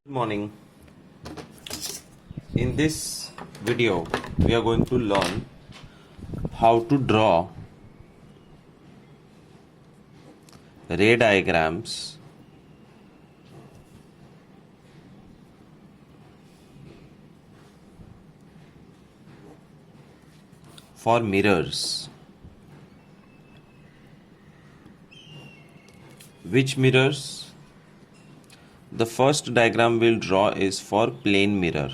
Good morning. In this video, we are going to learn how to draw ray diagrams for mirrors. Which mirrors? The first diagram we'll draw is for plane mirror,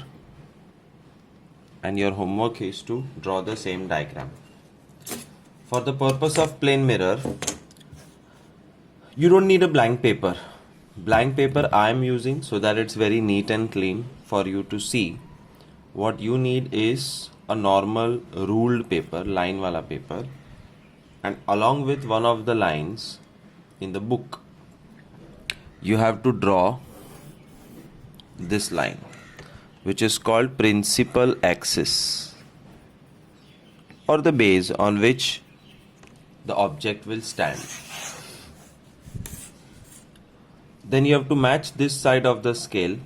and your homework is to draw the same diagram. For the purpose of plane mirror, you don't need a blank paper. Blank paper I am using so that it's very neat and clean for you to see. What you need is a normal ruled paper, line wala paper, and along with one of the lines in the book, you have to draw this line, which is called principal axis, or the base on which the object will stand. Then you have to match this side of the scale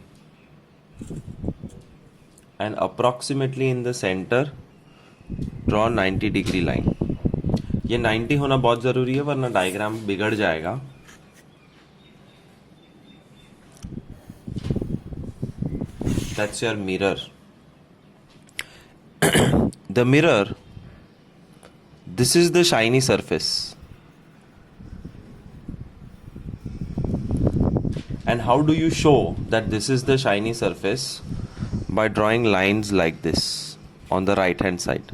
and approximately in the center draw 90-degree line. ये 90 होना बहुत ज़रूरी है, वरना diagram बिगड़ जाएगा. That's your mirror. The mirror, this is the shiny surface. And how do you show that this is the shiny surface? By drawing lines like this on the right hand side.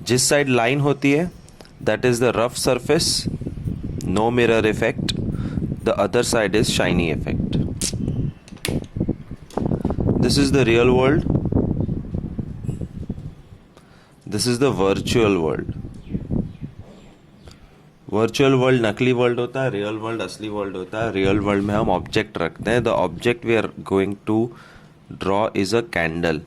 जिस side line होती है, that is the rough surface, no mirror effect. The other side is shiny effect. This is the real world. This is the virtual world. Virtual world नकली world होता है, real world असली world होता है. Real world में हम object रखते हैं. The object we are going to draw is a candle.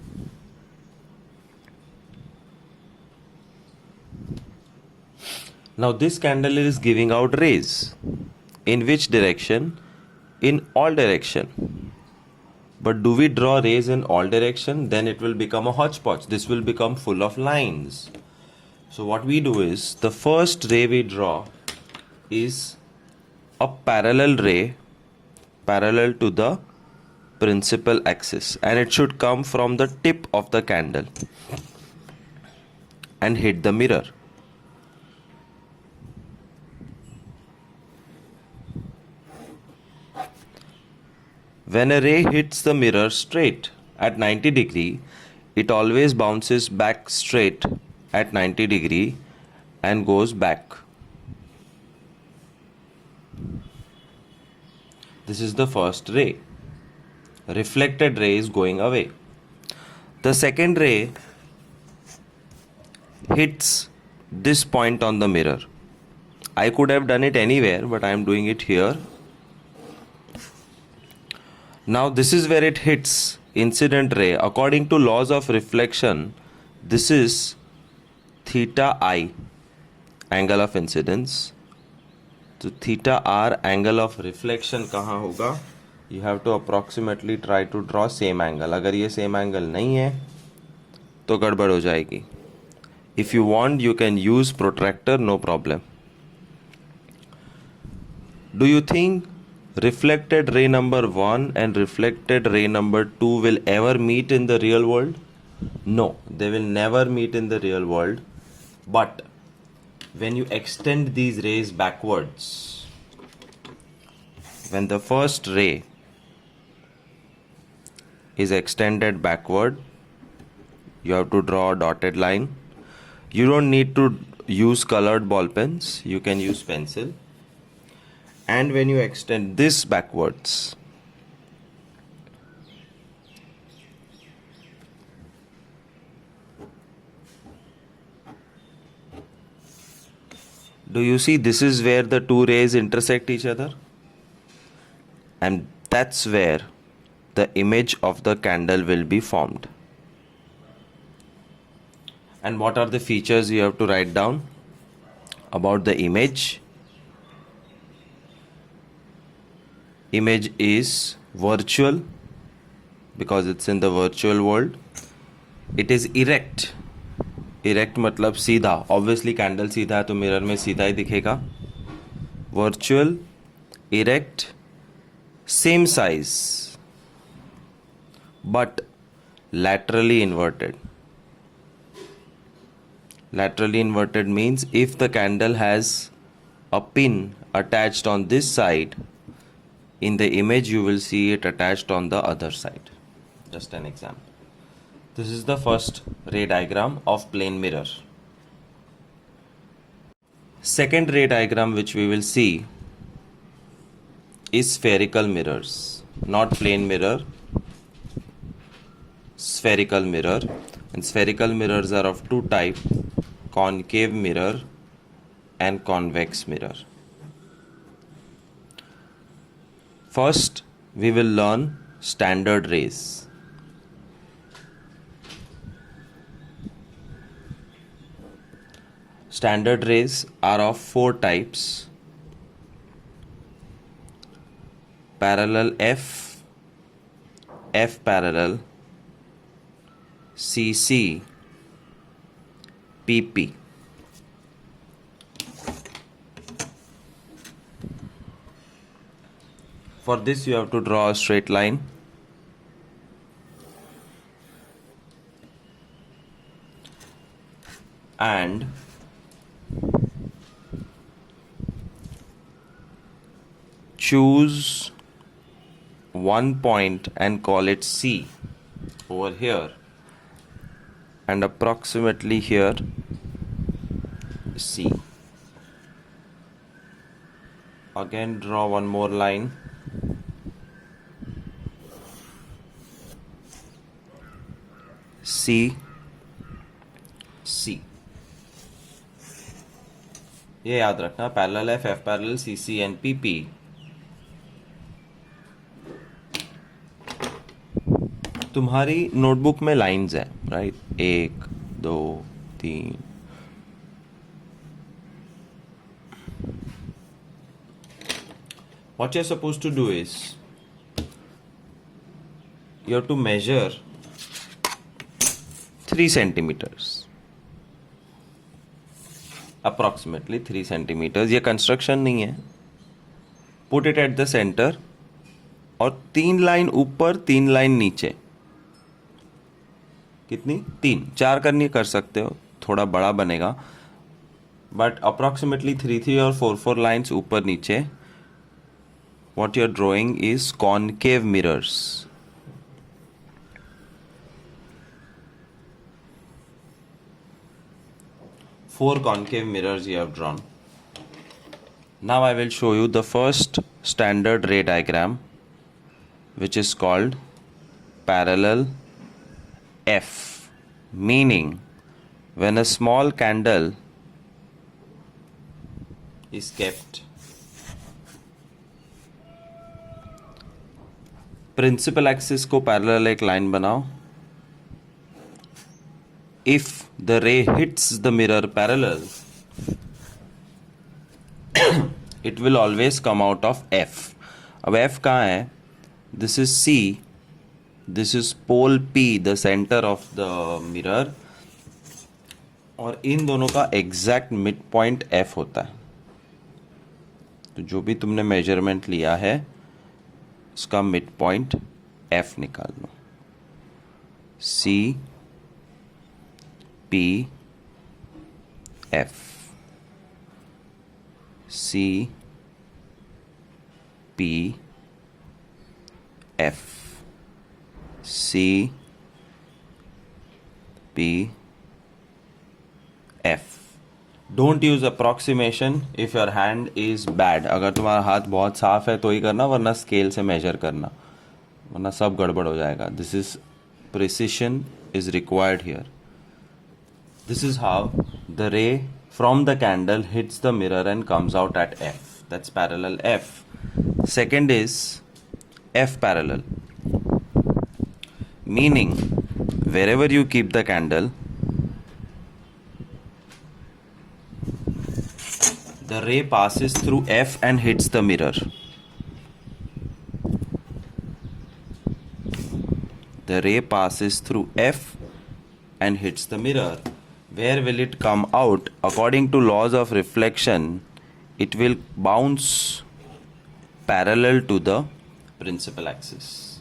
Now this candle is giving out rays. In which direction? In all direction. But do we draw rays in all direction? Then it will become a hodgepodge. This will become full of lines. So what we do is, the first ray we draw is a parallel ray parallel to the principal axis, and it should come from the tip of the candle and hit the mirror. When a ray hits the mirror straight at 90 degree, it always bounces back straight at 90 degree and goes back. This is the first ray. Reflected ray is going away. The second ray hits this point on the mirror. I could have done it anywhere, but I am doing it here. Now this is where it hits incident ray. According to laws of reflection, this is theta I, angle of incidence. So theta R, angle of reflection कहाँ होगा? You have to approximately try to draw same angle. अगर ये same angle नहीं है तो गड़बड़ हो जाएगी. If you want, you can use protractor, no problem. Do you think reflected ray number 1 and reflected ray number 2 will ever meet in the real world? No, they will never meet in the real world. But when you extend these rays backwards, when the first ray is extended backward, you have to draw a dotted line. You don't need to use colored ball pens, you can use pencil. And when you extend this backwards, do you see this is where the two rays intersect each other? And that's where the image of the candle will be formed. And what are the features you have to write down about the image? Image is virtual, because it's in the virtual world. It is erect. Erect मतलब सीधा. Obviously candle सीधा है तो mirror में सीधा ही दिखेगा. Virtual, erect, same size, but laterally inverted. Laterally inverted means if the candle has a pin attached on this side, in the image you will see it attached on the other side. Just an example. This is the first ray diagram of plane mirror. Second ray diagram which we will see is spherical mirrors. Not plane mirror, spherical mirror. And spherical mirrors are of two types, concave mirror and convex mirror. First, we will learn standard rays. Standard rays are of four types: parallel F, F parallel, CC, PP. For this you have to draw a straight line. And choose one point and call it C over here, and approximately here C. Again draw one more line. C, C. ये याद रखना, parallel F, F parallel, C C and P P. तुम्हारी notebook में lines है, right? 1, 2, 3. What you're supposed to do is you have to measure 3 centimeters. Approximately 3 centimeters. ये construction नहीं है. Put it at the center और 3 line ऊपर 3 line नीचे. कितनी? 3. 4 करनी कर सकते हो, थोड़ा बड़ा बनेगा, बट अप्रोक्सीमेटली 3 और 4 लाइन्स ऊपर नीचे. What you're drawing is concave mirrors. Four concave mirrors you have drawn. Now I will show you the first standard ray diagram, which is called parallel F, meaning when a small candle is kept, principal axis को parallel एक line बनाओ. If the ray hits the mirror parallel, it will always come out of F. अब F कहाँ है? This is C. This is pole P, the center of the mirror. और इन दोनों का exact mid point F होता है. तो जो भी तुमने मेजरमेंट लिया है उसका मिड पॉइंट F निकाल लो. C P F, C P F, C P F. Don't use approximation if your hand is bad. अगर तुम्हारा हाथ बहुत साफ है तो ही करना, वरना स्केल से मेजर करना, वरना सब गड़बड़ हो जाएगा. This is precision is required here. This is how the ray from the candle hits the mirror and comes out at F. That's parallel F. Second is F parallel, meaning wherever you keep the candle, the ray passes through F and hits the mirror. the ray passes through F and hits the mirror. Where will it come out? According to laws of reflection, it will bounce parallel to the principal axis.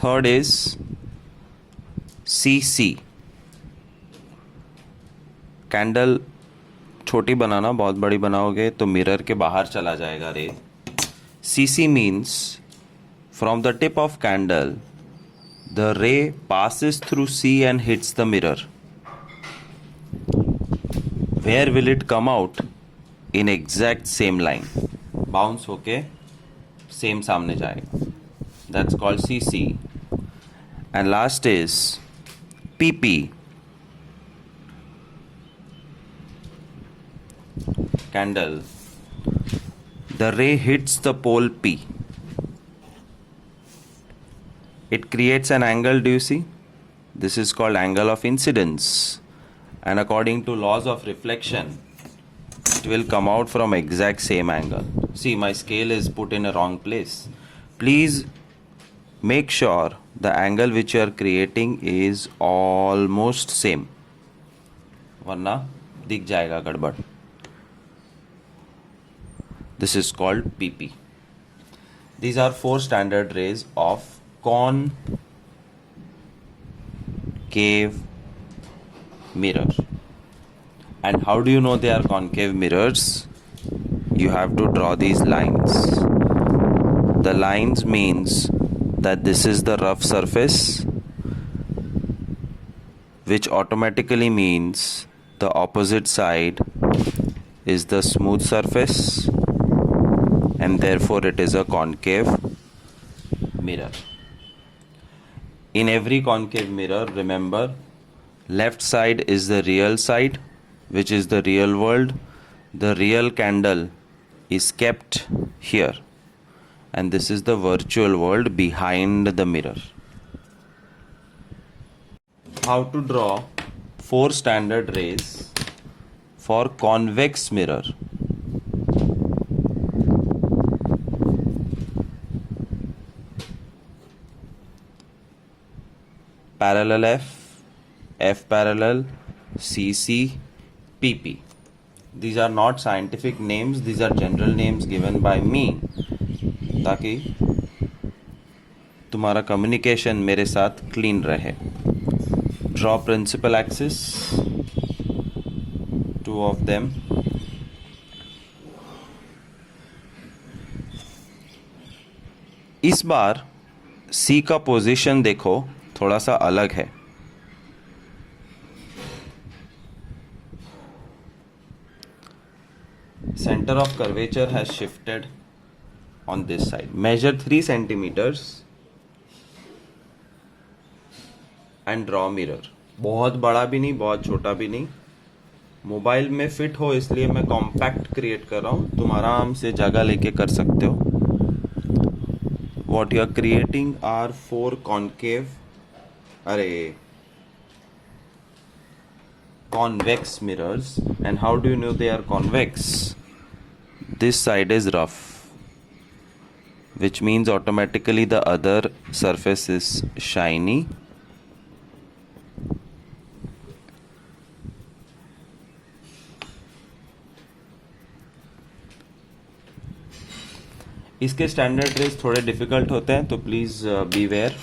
Third is CC. Candle छोटी बनाना, बहुत बड़ी बनाओगे तो mirror के बाहर चला जाएगा रे. CC means from the tip of candle the ray passes through C and hits the mirror. Where will it come out? In exact same line. Bounce होके same सामने जाएगा. That's called CC. And last is PP. Candle. The ray hits the pole P. It creates an angle, do you see? This is called angle of incidence. And according to laws of reflection, it will come out from exact same angle. See, my scale is put in a wrong place. Please make sure the angle which you are creating is almost same. वरना दिख जाएगा गड़बड़. This is called PP. These are 4 standard rays of concave mirror. And how do you know they are concave mirrors? You have to draw these lines. The lines means that this is the rough surface, which automatically means the opposite side is the smooth surface, and therefore it is a concave mirror. In every concave mirror, remember, left side is the real side, which is the real world. The real candle is kept here, and this is the virtual world behind the mirror. How to draw 4 standard rays for convex mirror. Parallel F, F parallel, CC, PP. These are not scientific names, these are general names given by me, ताकि तुम्हारा communication मेरे साथ clean रहे. Draw principal axis, 2 of them. इस बार C का position देखो थोड़ा सा अलग है. Center of curvature has shifted on this side. Measure 3 centimeters and draw mirror. बहुत बड़ा भी नहीं, बहुत छोटा भी नहीं. मोबाइल में फिट हो इसलिए मैं कॉम्पैक्ट क्रिएट कर रहा हूँ. तुम आराम से जगह लेके कर सकते हो. What you are creating are 4 concave, convex mirrors. And how do you know they are convex? This side is rough, which means automatically the other surface is shiny. इसके स्टैंडर्ड रेज थोड़े डिफिकल्ट होते हैं, तो please be aware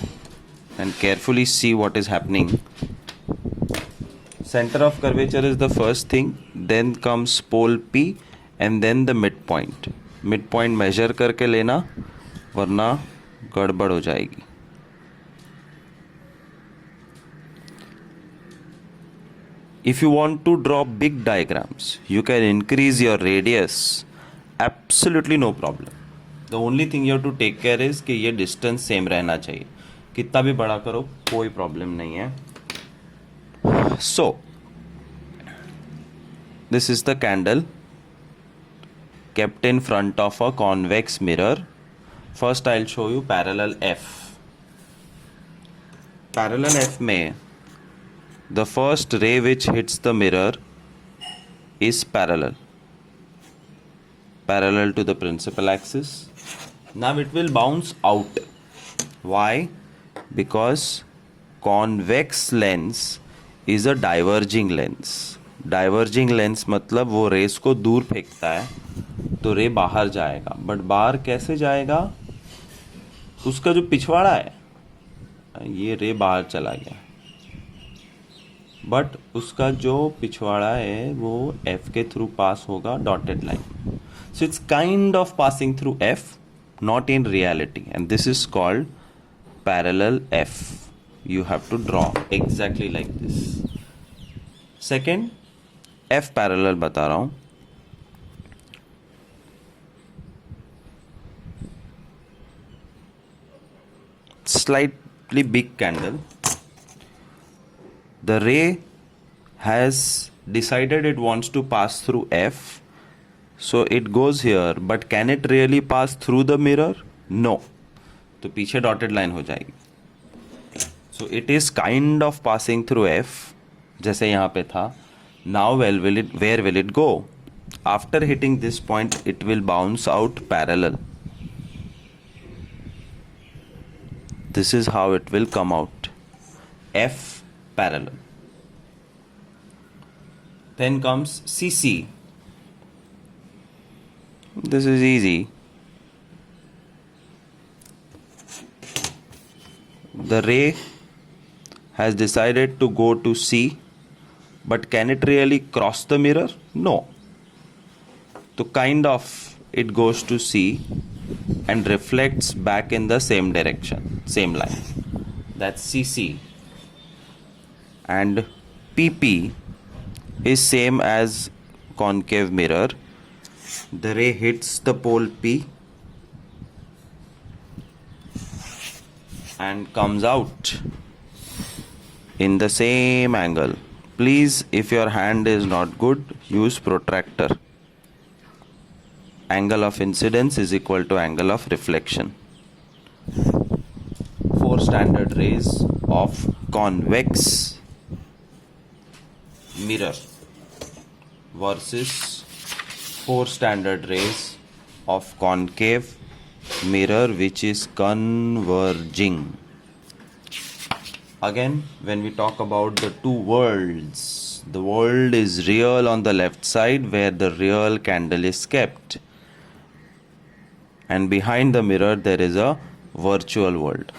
and carefully see what is happening. Center of curvature is the first thing, then comes pole P and then the midpoint. Midpoint measure करके लेना, वरना गड़बड़ हो जाएगी. If you want to draw big diagrams, you can increase your radius. Absolutely no problem. The only thing you have to take care is कि ये distance same रहना चाहिए. कितना भी बड़ा करो कोई प्रॉब्लम नहीं है. So this is the candle kept in front of a convex mirror. First I'll show you parallel F. Parallel F में the first ray which hits the mirror is parallel. parallel to the principal axis. Now it will bounce out. Why? Because convex lens is a diverging lens. Diverging lens मतलब वो race को दूर फेंकता है, तो रे बाहर जाएगा. बट बाहर कैसे जाएगा? उसका जो पिछवाड़ा है, ये रे बाहर चला गया, बट उसका जो पिछवाड़ा है वो F के थ्रू पास होगा, dotted line. So it's kind of passing through F, not in reality, and this is called parallel F. You have to draw exactly like this. Second, F parallel बता रहा हूं. Slightly big candle. The ray has decided it wants to pass through F, so it goes here, but can it really pass through the mirror? No. तो पीछे dotted line हो जाएगी. So it is kind of passing through F, जैसे यहाँ पे था. Now where will it go? After hitting this point, it will bounce out parallel. This is how it will come out. F parallel. Then comes CC. This is easy. The ray has decided to go to C, but can it really cross the mirror? No. So kind of it goes to C and reflects back in the same direction, same line. That's CC. And PP is same as concave mirror. The ray hits the pole P and comes out in the same angle. Please, if your hand is not good, use protractor. Angle of incidence is equal to angle of reflection. 4 standard rays of convex mirror versus 4 standard rays of concave mirror which is converging. Again, when we talk about the two worlds, the world is real on the left side where the real candle is kept, and behind the mirror there is a virtual world.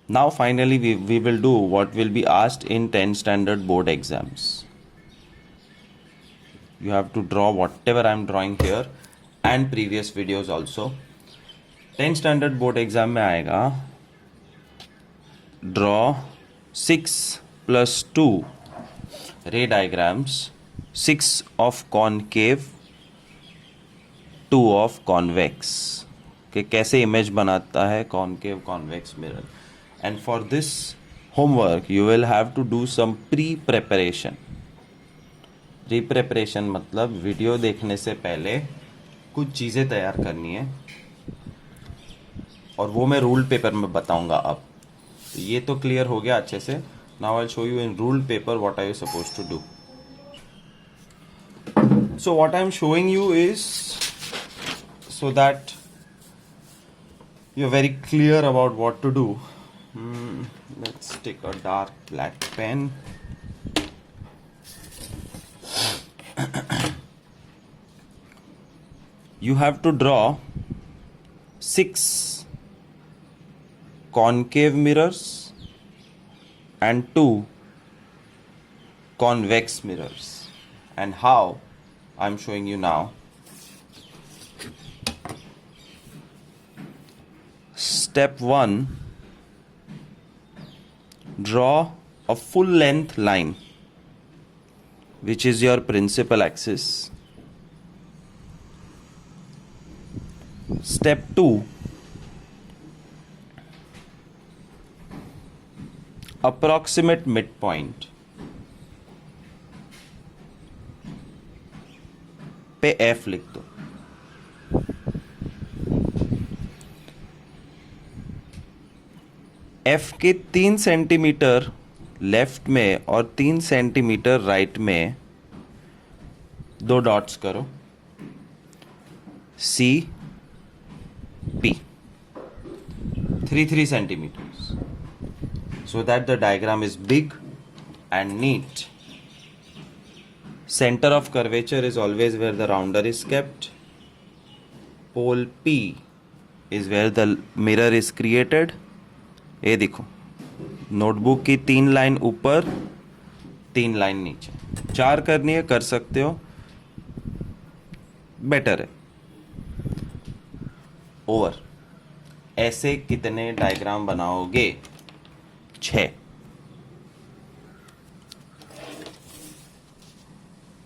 Now finally we will do what will be asked in 10 standard board exams. You have to draw whatever I am drawing here and previous videos also. 10 standard board exam में आएगा, draw 6 plus 2 ray diagrams, 6 of concave, 2 of convex. कि कैसे image बनाता है concave convex mirror. And for this homework you will have to do some pre-preparation. Pre-preparation मतलब video देखने से पहले कुछ चीज़ें तैयार करनी है, और वो मैं रूल्ड पेपर में बताऊंगा. अब तो ये तो क्लियर हो गया अच्छे से. Now I will show you in ruled paper what are you supposed to do. So what I am showing you is so that you're very clear about what to do. Let's take a dark black pen. You have to draw 6 concave mirrors and 2 convex mirrors. And how? I'm showing you now. Step 1, draw a full length line which is your principal axis. Step 2, approximate midpoint पे F लिख दो. F के 3 centimetre left में और 3 centimetre right में दो dots करो, C P, 3 centimeters, so that the diagram is big and neat. Center of curvature is always where the rounder is kept. Pole P is where the mirror is created. ये देखो, notebook की 3 line ऊपर, 3 line नीचे, 4 करनी है कर सकते हो, बेटर है। ओवर। ऐसे कितने डायग्राम बनाओगे? 6।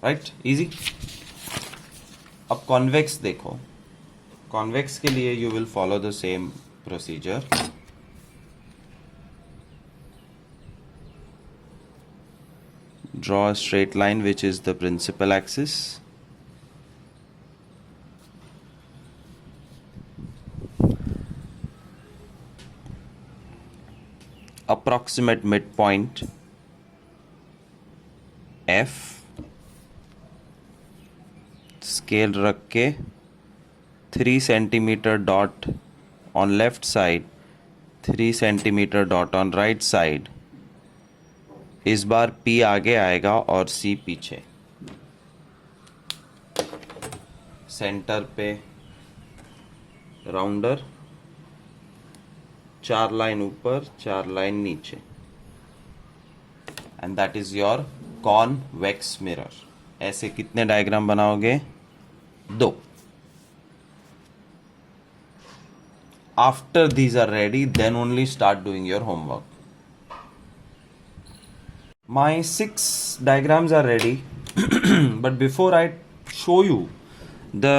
Right, easy. अब कॉन्वेक्स देखो, कॉन्वेक्स के लिए you will follow the same procedure. Draw a straight line which is the principal axis. Approximate midpoint F. Scale रख के 3 centimeter dot on left side, 3 centimeter dot on right side. इस बार P आगे आएगा और C पीछे। Centre पे rounder, 4 line ऊपर, 4 line नीचे, and that is your convex mirror. ऐसे कितने डायग्राम बनाओगे? 2। After these are ready, then only start doing your homework. My 6 diagrams are ready, but before I show you the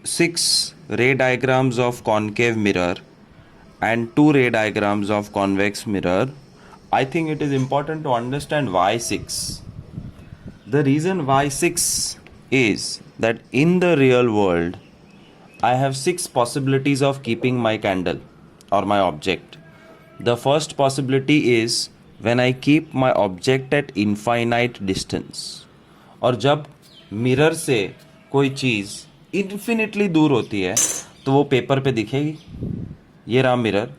6 ray diagrams of concave mirror and 2 ray diagrams of convex mirror, I think it is important to understand why 6. The reason why 6 is that in the real world, I have 6 possibilities of keeping my candle or my object. The first possibility is when I keep my object at infinite distance. और जब mirror से कोई चीज़ infinitely दूर होती है तो वो paper पे दिखेगी। ये रहा मिरर,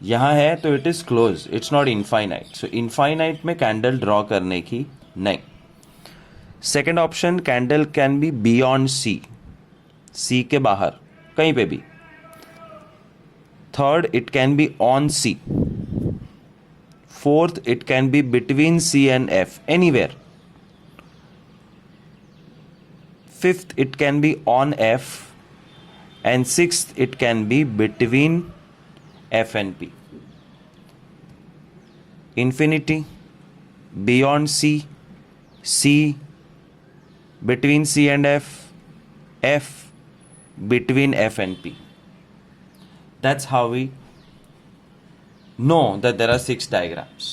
यहाँ है तो it is close, it's not infinite. So infinite में कैंडल ड्रॉ करने की नहीं। Second option, candle can be beyond C, C के बाहर कहीं पे भी। Third, it can be on C. Fourth, it can be between C and F, anywhere. Fifth, it can be on F. And sixth, it can be between F and P. Infinity, beyond C, C, between C and F, F, between F and P. That's how we know that there are 6 diagrams.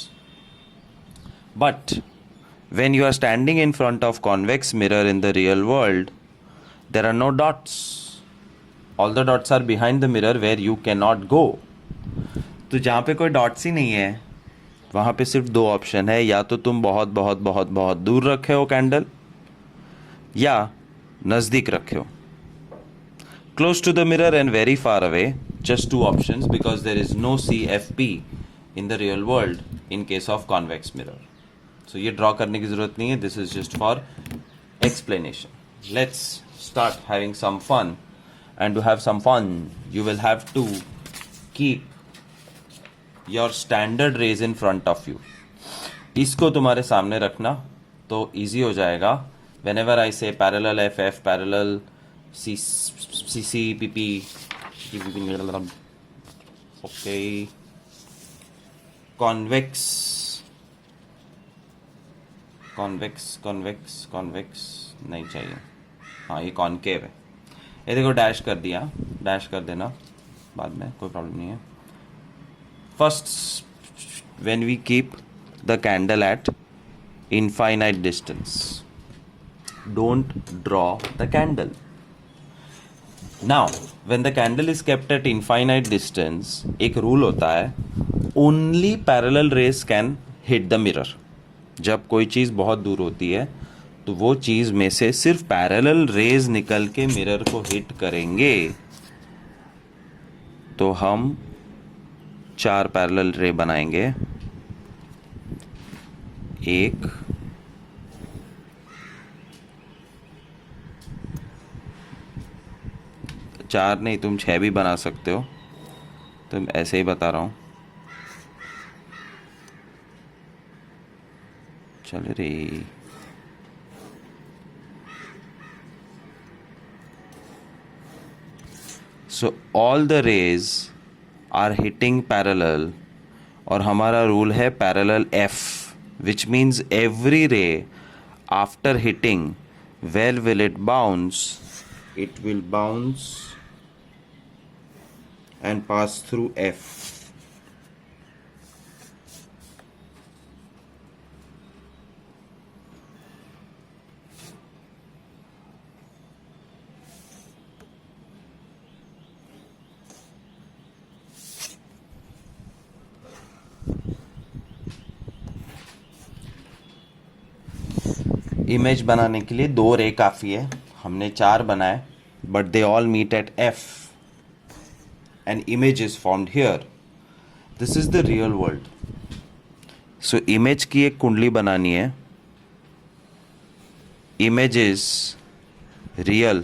But when you are standing in front of convex mirror in the real world, there are no dots. All the dots are behind the mirror where you cannot go. तो जहाँ पे कोई dots ही नहीं है वहाँ पे सिर्फ 2 option है, या तो तुम बहुत बहुत बहुत बहुत दूर रखे हो कैंडल, या नज़दीक रखे हो। Close to the mirror and very far away, just 2 options, because there is no CFP in the real world in case of convex mirror. So ये draw करने की ज़रूरत नहीं है, this is just for explanation. Let's start having some fun, and to have some fun you will have to keep your standard rays in front of you. इसको तुम्हारे सामने रखना तो easy हो जाएगा। Whenever I say parallel FF, parallel CC, PP, okay, convex, नहीं चाहिए। हाँ, ये कॉन्केव है। ये देखो डैश कर दिया, डैश कर देना बाद में, कोई प्रॉब्लम नहीं है। First, when we keep the candle at infinite distance, don't draw the candle. Now, when the candle is kept at infinite distance, एक रूल होता है, only parallel rays can hit the mirror. जब कोई चीज़ बहुत दूर होती है तो वो चीज़ में से सिर्फ पैरेलल रेज निकल के मिरर को हिट करेंगे। तो हम 4 पैरेलल रे बनाएंगे। 1, 4 नहीं, तुम 6 भी बना सकते हो, तुम ऐसे ही बता रहा हूँ। चल रे। So all the rays are hitting parallel और हमारा रूल है parallel F, which means every ray after hitting, where will it bounce? It will bounce and pass through F. Image बनाने के लिए 2 रे काफ़ी है, हमने 4 बनाए, but they all meet at F and image is formed here. This is the real world. So image की एक कुंडली बनानी है, image is real,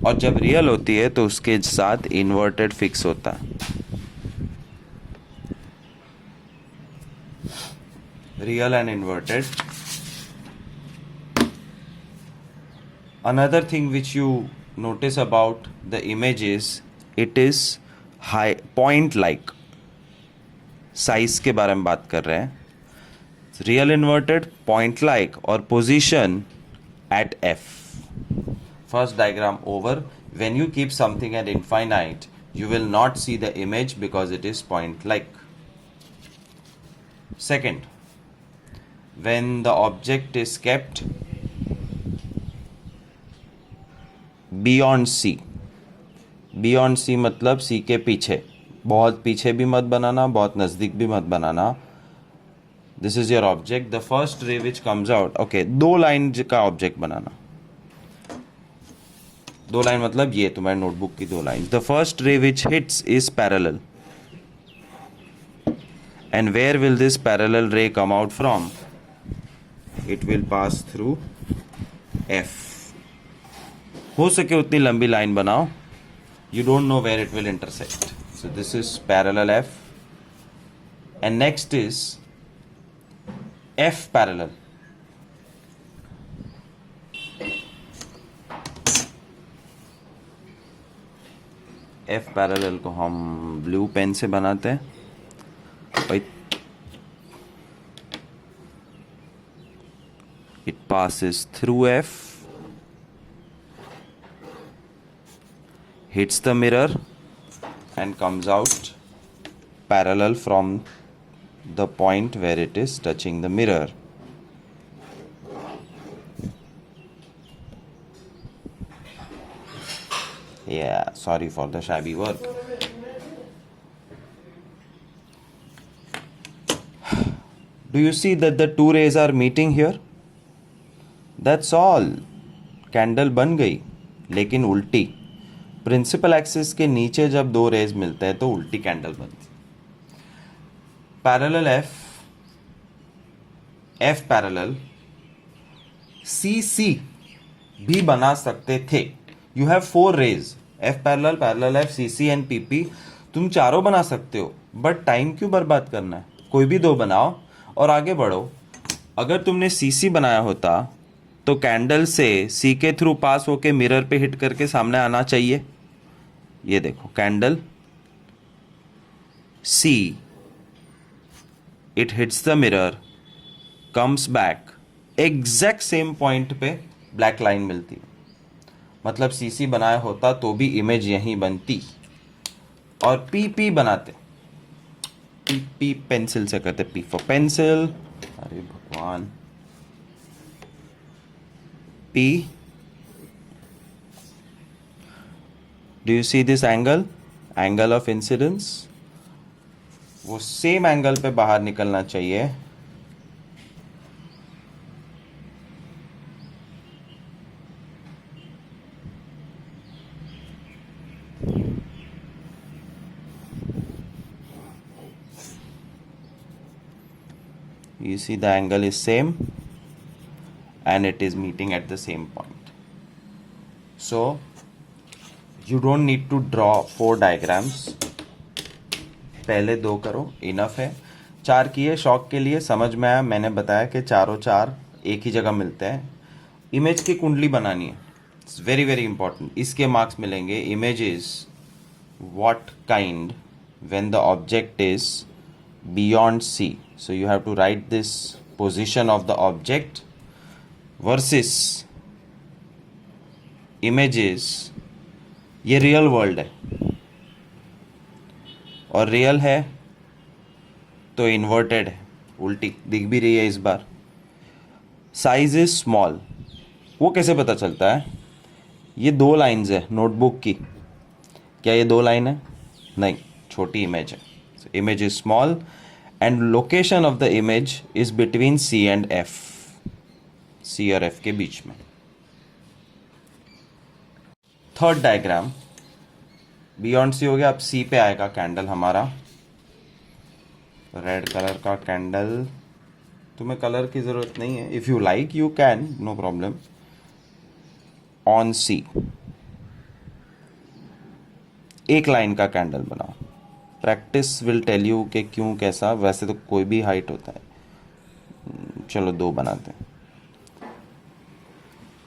और जब रियल होती है तो उसके साथ इन्वर्टेड फिक्स होता है। Real and inverted. Another thing which you notice about the image is it is high point like. साइज के बारे में बात कर रहे हैं। रियल इन्वर्टेड, पॉइंट लाइक और position at F. First diagram over. When you keep something at infinite, you will not see the image because it is point like. Second, when the object is kept beyond C. Beyond C मतलब C के पीछे, बहुत पीछे भी मत बनाना, बहुत नज़दीक भी मत बनाना। This is your object, the first ray which comes out. Okay, 2 line का ऑब्जेक्ट बनाना। 2 लाइन मतलब ये तुम्हारे नोटबुक की 2 line. The first ray which hits is parallel, and where will this parallel ray come out from? It will pass through F. हो सके उतनी लंबी लाइन बनाओ। You don't know where it will intersect, so this is parallel F, and next is F parallel. F parallel को हम blue pen से बनाते हैं भाई। It passes through F, hits the mirror and comes out parallel from the point where it is touching the mirror. Yeah, sorry for the shabby work. Do you see that the two rays are meeting here? That's all. Candle बन गई, लेकिन उल्टी। Principal axis के नीचे जब दो raise मिलते हैं तो उल्टी कैंडल बनती। Parallel F, F parallel, C C भी बना सकते थे। You have 4 rays, F parallel, parallel F, C C and P P. तुम चारों बना सकते हो, बट टाइम क्यों बर्बाद करना है? कोई भी 2 बनाओ और आगे बढ़ो। अगर तुमने सी सी बनाया होता तो कैंडल से सी के थ्रू पास होके मिरर पे हिट करके सामने आना चाहिए। ये देखो, candle C, it hits the mirror, comes back, exact same point पे ब्लैक लाइन मिलती। मतलब सी सी बनाया होता तो भी इमेज यहीं बनती। और पी पी बनाते, पी पी पेंसिल से करते, पी फॉर पेंसिल। अरे भगवान, P. Do you see this angle? Angle of incidence. वो सेम एंगल पे बाहर निकलना चाहिए। you see the angle is same and it is meeting at the same point. So you don't need to draw 4 diagrams. पहले 2 करो, enough है. 4 किए शौक के लिए, समझ में आया. मैंने बताया कि चारों 4 एक ही जगह मिलते हैं. इमेज की कुंडली बनानी है. It's very very important. इसके मार्क्स मिलेंगे. Image is what kind when the object is beyond C. So you have to write this position of the object versus images. ये रियल वर्ल्ड है और रियल है तो इन्वर्टेड है, उल्टी दिख भी रही है इस बार. Size is small. वो कैसे पता चलता है? ये 2 लाइन्स है नोटबुक की. क्या ये 2 लाइन है? नहीं, छोटी इमेज है. Image is small and location of the image is between C and F. C और F के बीच में. थर्ड डायग्राम बियॉन्ड C हो गया. अब C पे आएगा कैंडल हमारा. रेड कलर का कैंडल. तुम्हें कलर की जरूरत नहीं है. If you like you can, no problem. On C एक लाइन का कैंडल बनाओ. प्रैक्टिस विल टेल यू कि क्यों कैसा. वैसे तो कोई भी हाइट होता है. चलो 2 बनाते हैं.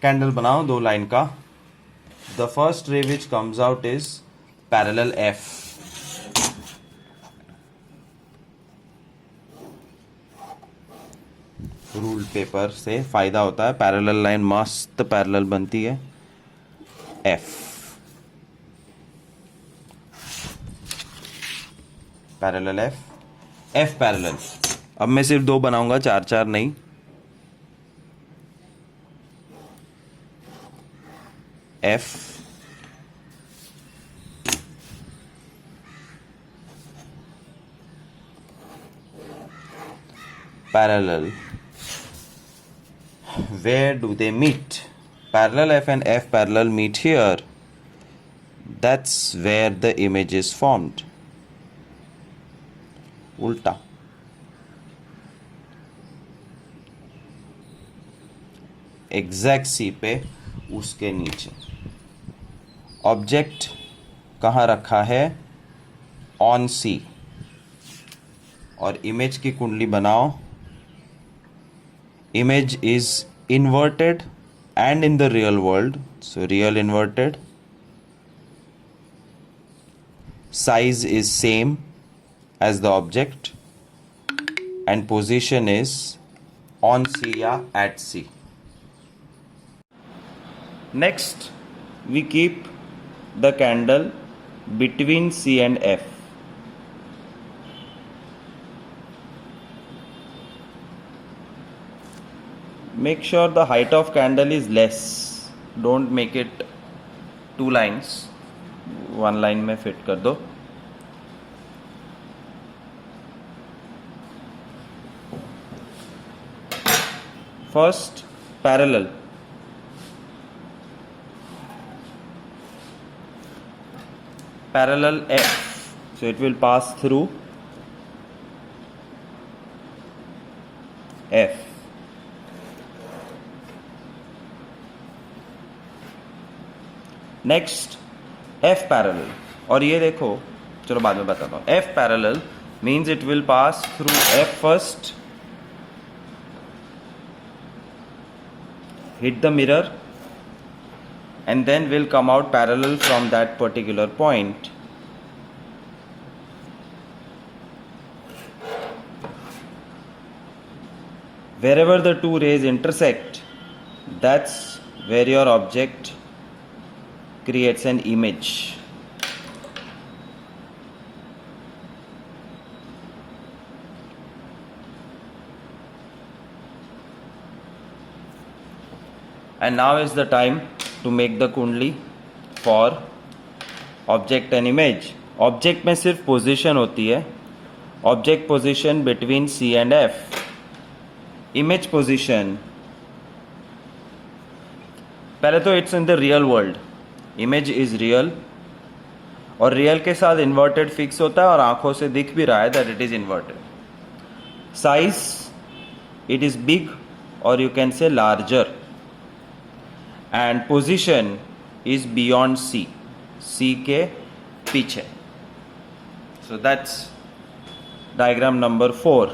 कैंडल बनाओ 2 लाइन का. The first ray which comes out is parallel F. Rule paper से फायदा होता है. पैरेलल लाइन मस्त पैरेलल बनती है. F parallel F parallel. अब मैं सिर्फ 2 बनाऊंगा, 4 नहीं. F parallel. Where do they meet? Parallel F and F parallel meet here. That's where the image is formed. उल्टा. एग्जैक्ट C पे उसके नीचे. ऑब्जेक्ट कहाँ रखा है? On C. और इमेज की कुंडली बनाओ. Image is inverted and in the real world, so real inverted. Size is same as the object and position is on C या at C. Next we keep the candle between C and F. Make sure the height of candle is less. Don't make it 2 lines. 1 line में fit कर दो. First parallel. Parallel F. So it will pass through F. Next F parallel. और ये देखो, चलो बाद में बताता हूँ. F parallel means it will pass through F first, hit the mirror and then will come out parallel from that particular point. Wherever the 2 rays intersect, that's where your object creates an image. And now is the time to make the kundli for object and image. Object में सिर्फ position होती है. Object position between C and F. Image position, पहले तो it's in the real world. Image is real और real के साथ inverted fix होता है और आंखों से दिख भी रहा है that it is inverted. Size it is big or you can say larger, and position is beyond C के पीछे. So that's diagram number 4.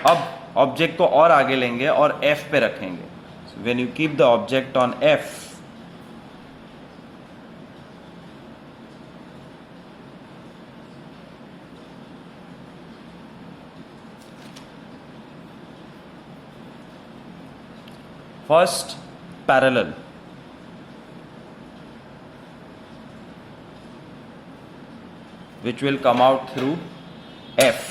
अब ऑब्जेक्ट को और आगे लेंगे और F पे रखेंगे. So when you keep the object on F, first parallel, which will come out through F.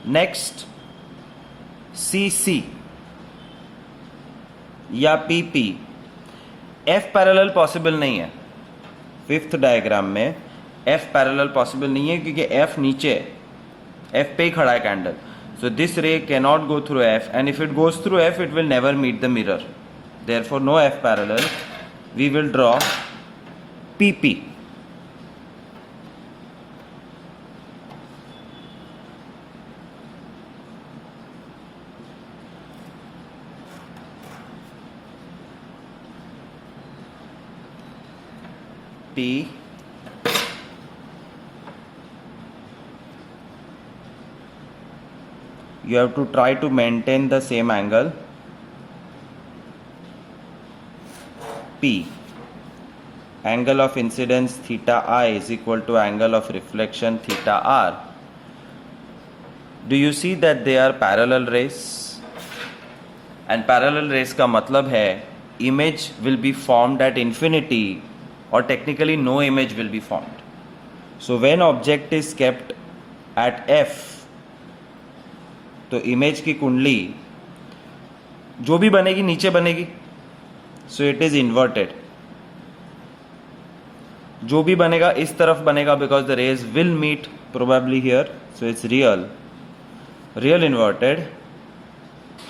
Next CC या PP. F पैरेलल पॉसिबल नहीं है. फिफ्थ डायग्राम में F पैरेलल पॉसिबल नहीं है क्योंकि F नीचे है, F पे ही खड़ा है candle. So this ray cannot go through F, and if it goes through F, it will never meet the mirror. Therefore, no F parallel. We will draw PP. P you have to try to maintain the same angle. P, angle of incidence theta I is equal to angle of reflection theta R. Do you see that they are parallel rays? And parallel rays का मतलब है image will be formed at infinity, or technically no image will be formed. So when object is kept at F, तो image की कुंडली जो भी बनेगी नीचे बनेगी. So it is inverted. जो भी बनेगा इस तरफ बनेगा because the rays will meet probably here. So it's real inverted,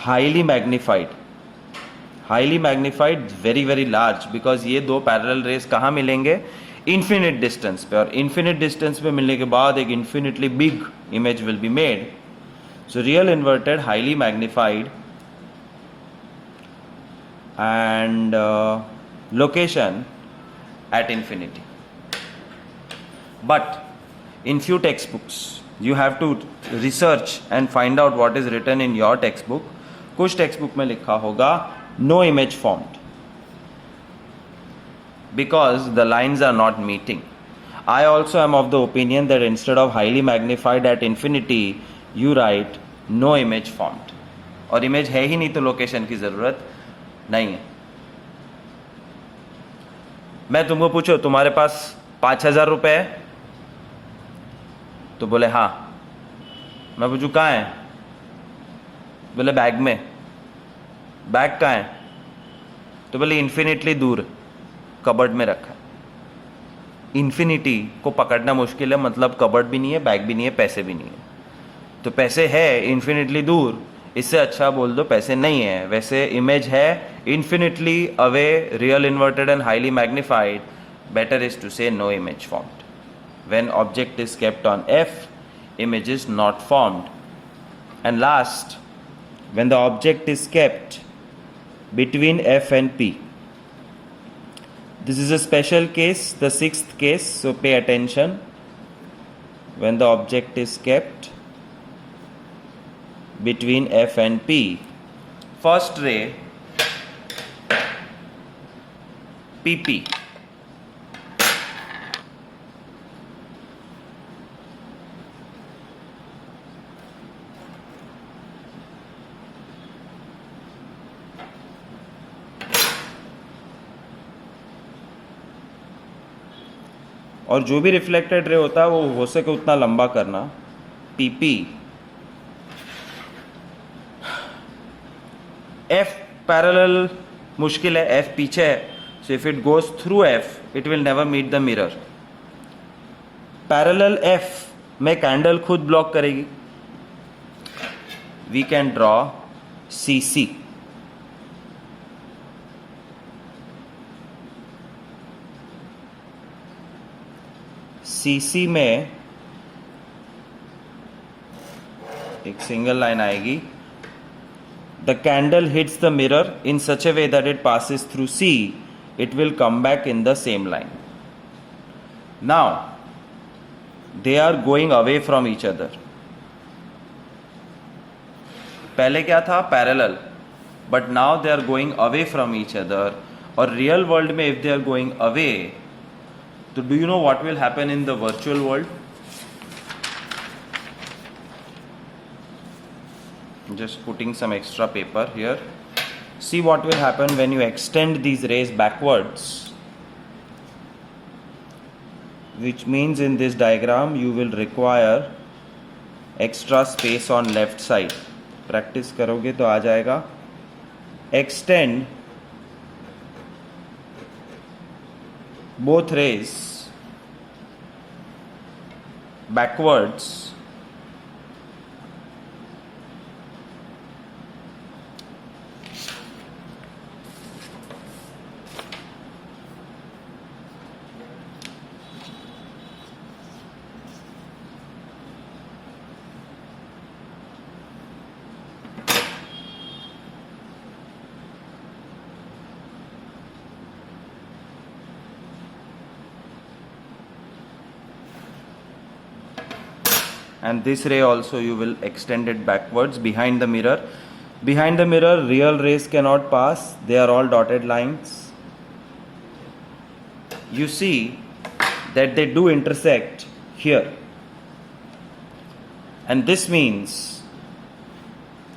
highly magnified. Highly magnified, very very large, because ये दो पैरेलल रेज कहाँ मिलेंगे? इन्फिनिट डिस्टेंस पे. और इन्फिनिट डिस्टेंस पे मिलने के बाद एक infinitely big image will be made. So real inverted, highly magnified, and location at infinity. But in few textbooks, you have to research and find out what is written in your textbook. कुछ textbook में लिखा होगा no image formed, because the lines are not meeting. I also am of the opinion that instead of highly magnified at infinity, you write no image formed. और image है ही नहीं तो location की जरूरत नहीं है. मैं तुमको पूछो तुम्हारे पास 5,000 रुपए है, तो बोले हाँ. मैं पूछू कहाँ है? बोले बैग में. बैग कहाँ है? तो बोले इन्फिनिटली दूर कबर्ड में रखा है. इन्फिनिटी को पकड़ना मुश्किल है, मतलब कबर्ड भी नहीं है, बैग भी नहीं है, पैसे भी नहीं है. तो पैसे है इन्फिनिटली दूर, इससे अच्छा बोल दो पैसे नहीं है. वैसे इमेज है infinitely away, real inverted and highly magnified. Better is to say no image formed. When object is kept on F, image is not formed. And last, when the object is kept between F and P. This is a special case, the sixth case, so pay attention. When the object is kept between F and P, first ray PP, और जो भी reflected ray होता है वो हो सके उतना लंबा करना. PP, F पैरेलल मुश्किल है, F पीछे है, so if it goes through F it will never meet the mirror. Parallel F में कैंडल खुद ब्लॉक करेगी. We can draw CC. CC में एक सिंगल लाइन आएगी. The candle hits the mirror in such a way that it passes through C. It will come back in the same line. Now, they are going away from each other. पहले क्या था? Parallel. But now they are going away from each other. और real world में if they are going away, तो do you know what will happen in the virtual world? Just putting some extra paper here. See what will happen when you extend these rays backwards. Which means in this diagram you will require extra space on left side. Practice करोगे तो आ जाएगा. Extend both rays backwards. And this ray also you will extend it backwards behind the mirror. Behind the mirror, real rays cannot pass. They are all dotted lines. You see that they do intersect here. And this means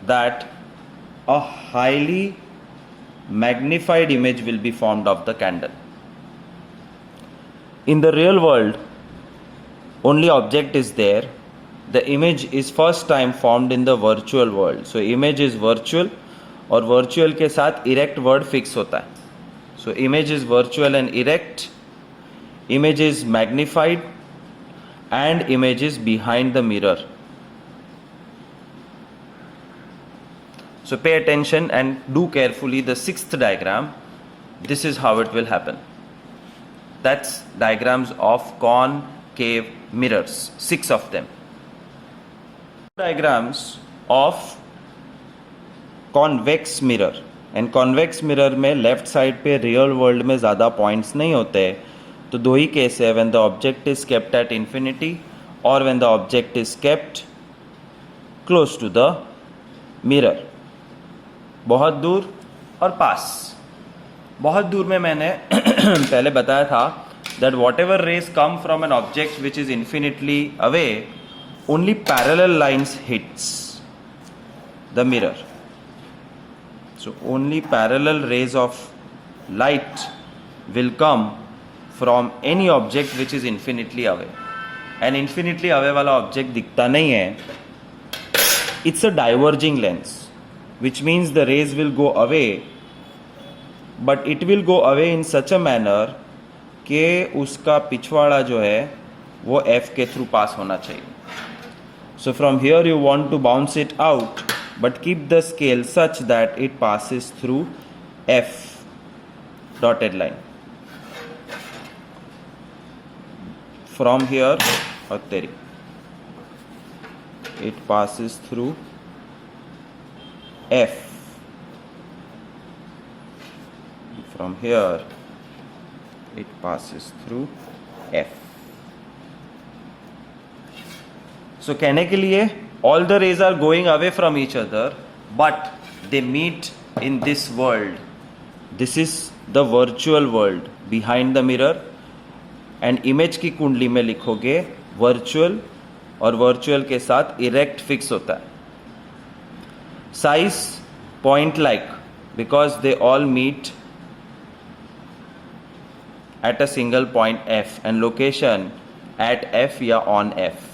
that a highly magnified image will be formed of the candle. In the real world, only object is there. The image is first time formed in the virtual world. So image is virtual और virtual के साथ erect word fix होता है. So image is virtual and erect. Image is magnified and image is behind the mirror. So pay attention and do carefully the sixth diagram. This is how it will happen. That's diagrams of concave mirrors, 6 of them. Diagrams of convex mirror. And convex mirror में left side पे real world में ज़्यादा points नहीं होते. तो दो ही case है, when the object is kept at infinity or when the object is kept close to the mirror. बहुत दूर और पास. बहुत दूर में मैंने पहले बताया था that whatever rays come from an object which is infinitely away, only parallel lines hits the mirror. So only parallel rays of light will come from any object which is infinitely away. And infinitely away वाला object दिखता नहीं है. It's a diverging lens, which means the rays will go away, but it will go away in such a manner कि उसका पिछवाड़ा जो है वो F के थ्रू पास होना चाहिए. So from here you want to bounce it out, but keep the scale such that it passes through F dotted line. From here, it passes through F. From here, it passes through F. So कहने के लिए all the rays are going away from each other, but they meet in this world. This is the virtual world behind the mirror. And image की कुंडली में लिखोगे virtual, और virtual के साथ erect fix होता है. Size point like, because they all meet at a single point F and location at F या on F.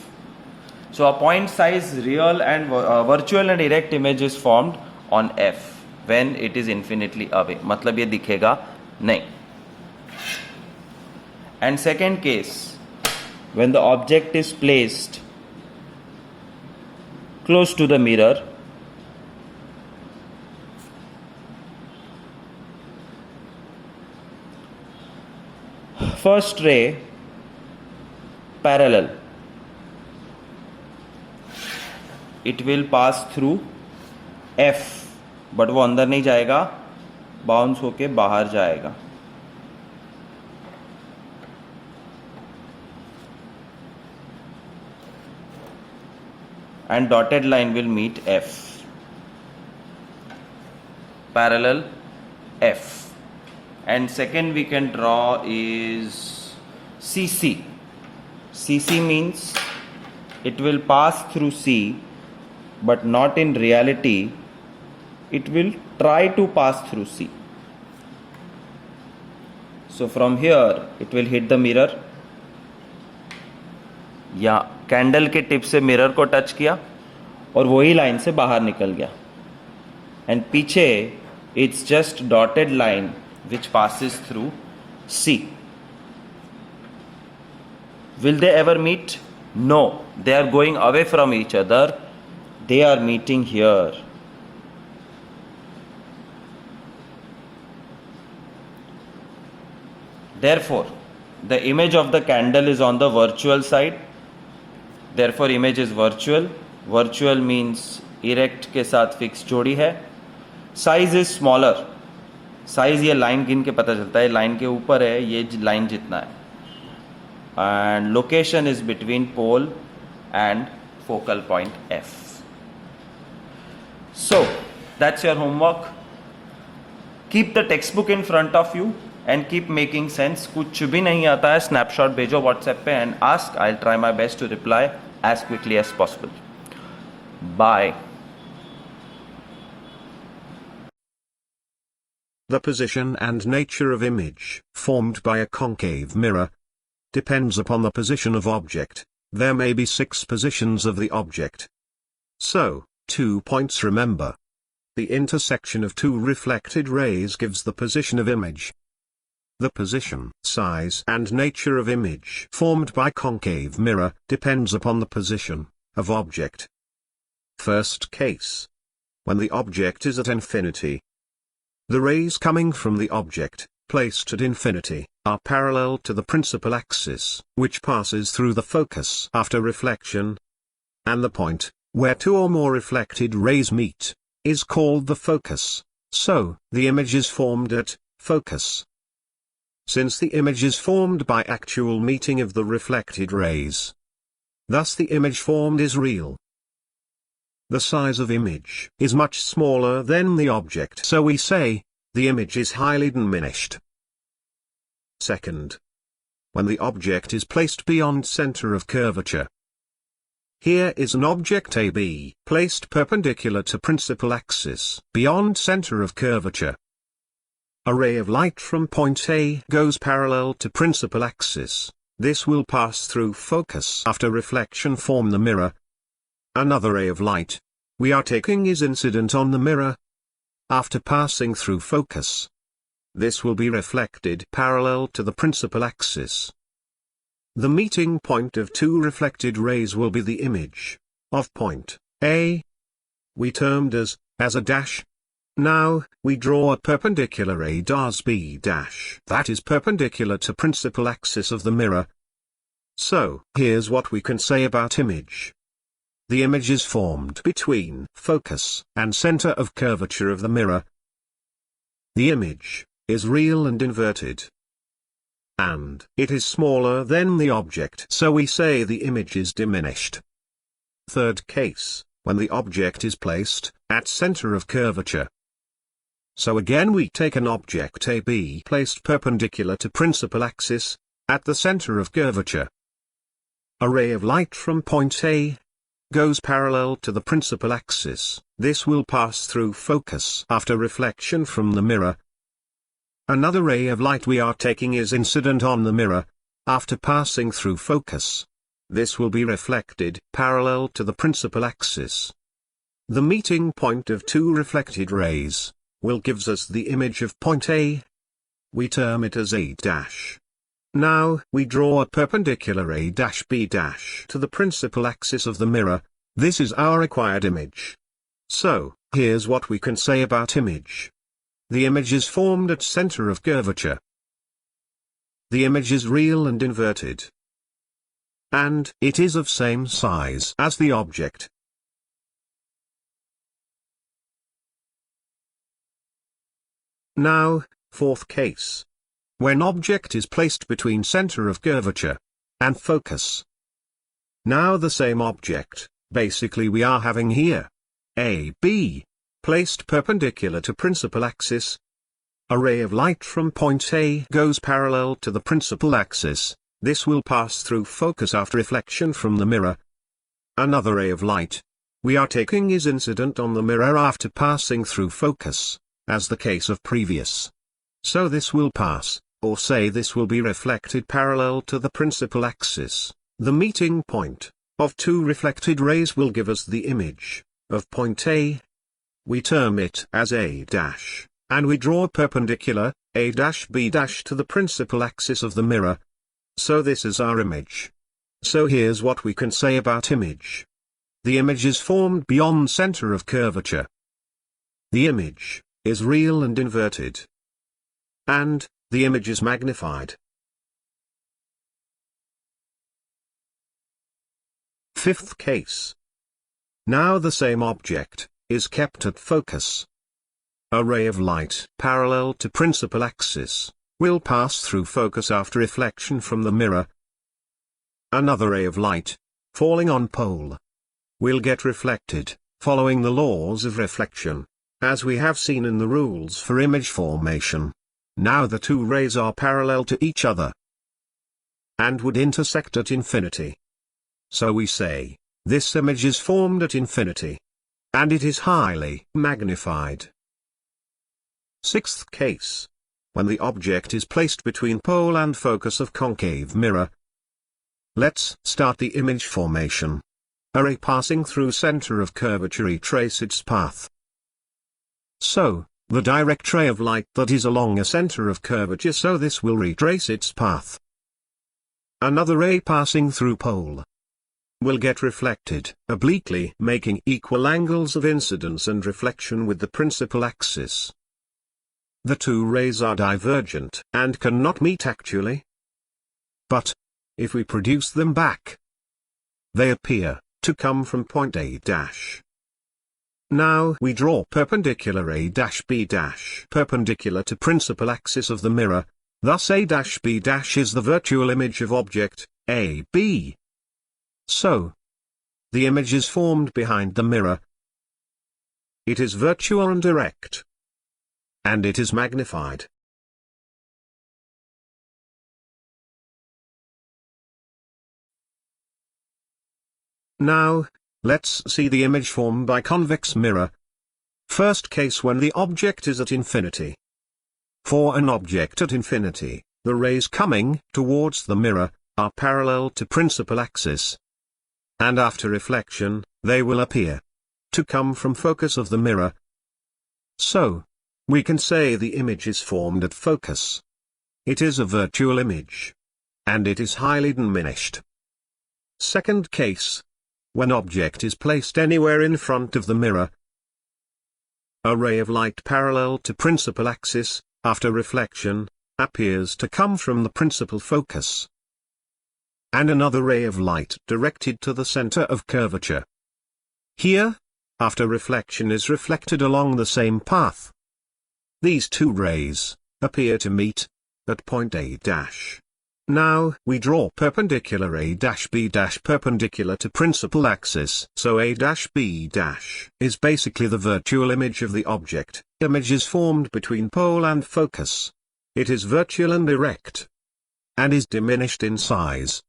So a point size real and virtual and erect image is formed on F when it is infinitely away. मतलब ये दिखेगा नहीं. And second case, when the object is placed close to the mirror, first ray parallel. It will pass through F, but वो अंदर नहीं जाएगा, bounce होके बाहर जाएगा. And dotted line will meet F. Parallel F. And second we can draw is CC. CC means it will pass through C, but not in reality. It will try to pass through C. So from here it will hit the mirror. या candle के tip से mirror को touch किया और वही line से बाहर निकल गया. एंड पीछे it's just dotted line which passes through C. Will they ever meet? No, they are going away from each other. They are meeting here. Therefore, the image of the candle is on the virtual side. Therefore image is virtual. Virtual means erect के साथ fixed जोड़ी है. Size is smaller. Size ये line गिन के पता चलता है. line के ऊपर है, ये line जितना है. And location is between pole and focal point F. So that's your homework. Keep the textbook in front of you and keep making sense. कुछ भी नहीं आता है, snapshot भेजो WhatsApp पे and ask. I'll try my best to reply as quickly as possible. Bye. The position and nature of image, formed by a concave mirror, depends upon the position of object. There may be 6 positions of the object. So, 2 points remember. The intersection of 2 reflected rays gives the position of image. The position, size and nature of image formed by concave mirror depends upon the position of object. First case. When the object is at infinity. The rays coming from the object, placed at infinity, are parallel to the principal axis, which passes through the focus after reflection. And the point, where 2 or more reflected rays meet, is called the focus. So, the image is formed at focus. Since the image is formed by actual meeting of the reflected rays, thus the image formed is real. The size of image is much smaller than the object, so we say, the image is highly diminished. Second. When the object is placed beyond center of curvature. Here is an object AB, placed perpendicular to principal axis, beyond center of curvature. A ray of light from point A goes parallel to principal axis. This will pass through focus after reflection form the mirror. Another ray of light we are taking is incident on the mirror. After passing through focus, this will be reflected parallel to the principal axis. The meeting point of 2 reflected rays will be the image of point A. We termed as a dash. Now, we draw a perpendicular ray as B dash that is perpendicular to principal axis of the mirror. So, here's what we can say about image. The image is formed between focus and center of curvature of the mirror. The image is real and inverted. And it is smaller than the object, so we say the image is diminished. Third case, when the object is placed at center of curvature. So again we take an object AB placed perpendicular to principal axis, at the center of curvature. A ray of light from point A goes parallel to the principal axis. This will pass through focus after reflection from the mirror. Another ray of light we are taking is incident on the mirror, after passing through focus. This will be reflected parallel to the principal axis. The meeting point of 2 reflected rays will gives us the image of point A. We term it as A dash. Now, we draw a perpendicular A dash B dash to the principal axis of the mirror. This is our required image. So, here's what we can say about image. The image is formed at center of curvature. The image is real and inverted. and it is of same size as the object. Now, fourth case. When object is placed between center of curvature and focus. Now the same object, basically we are having here A, B, placed perpendicular to principal axis. A ray of light from point A goes parallel to the principal axis. This will pass through focus after reflection from the mirror. Another ray of light we are taking is incident on the mirror after passing through focus, as the case of previous. So this will pass, or say this will be reflected parallel to the principal axis. The meeting point of two reflected rays will give us the image of point A. We term it as A dash, and we draw a perpendicular, A dash B dash to the principal axis of the mirror. So this is our image. So here's what we can say about image. The image is formed beyond center of curvature. The image is real and inverted. And the image is magnified. Fifth case. Now the same object is kept at focus. A ray of light parallel to principal axis will pass through focus after reflection from the mirror. Another ray of light, falling on pole, will get reflected, following the laws of reflection, as we have seen in the rules for image formation. Now the two rays are parallel to each other, and would intersect at infinity. So we say, this image is formed at infinity, and it is highly magnified. Sixth case. When the object is placed between pole and focus of concave mirror. Let's start the image formation. A ray passing through center of curvature retrace its path. So, the direct ray of light that is along a center of curvature, so this will retrace its path. Another ray passing through pole will get reflected obliquely, making equal angles of incidence and reflection with the principal axis. The two rays are divergent and cannot meet actually. But, if we produce them back, they appear to come from point A dash. Now we draw perpendicular A dash B dash perpendicular to principal axis of the mirror, thus A dash B dash is the virtual image of object, A, B. So, the image is formed behind the mirror. It is virtual and direct. And it is magnified. Now, let's see the image formed by convex mirror. First case, when the object is at infinity. For an object at infinity, the rays coming towards the mirror are parallel to principal axis. And after reflection, they will appear to come from focus of the mirror. So, we can say the image is formed at focus. It is a virtual image. And it is highly diminished. Second case. When object is placed anywhere in front of the mirror. A ray of light parallel to principal axis, after reflection, appears to come from the principal focus. And another ray of light directed to the center of curvature. Here, after reflection is reflected along the same path. These two rays appear to meet at point A dash. Now we draw perpendicular A dash B dash perpendicular to principal axis. So A dash B dash is basically the virtual image of the object. Image is formed between pole and focus. It is virtual and erect, and is diminished in size.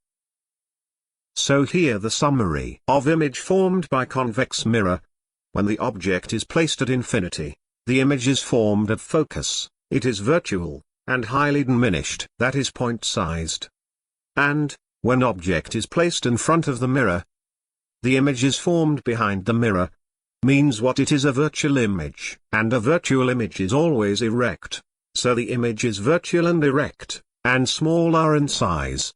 So here the summary of image formed by convex mirror. When the object is placed at infinity, the image is formed at focus, it is virtual, and highly diminished, that is point-sized. And, when object is placed in front of the mirror, the image is formed behind the mirror, means what it is a virtual image, and a virtual image is always erect, so the image is virtual and erect, and smaller in size.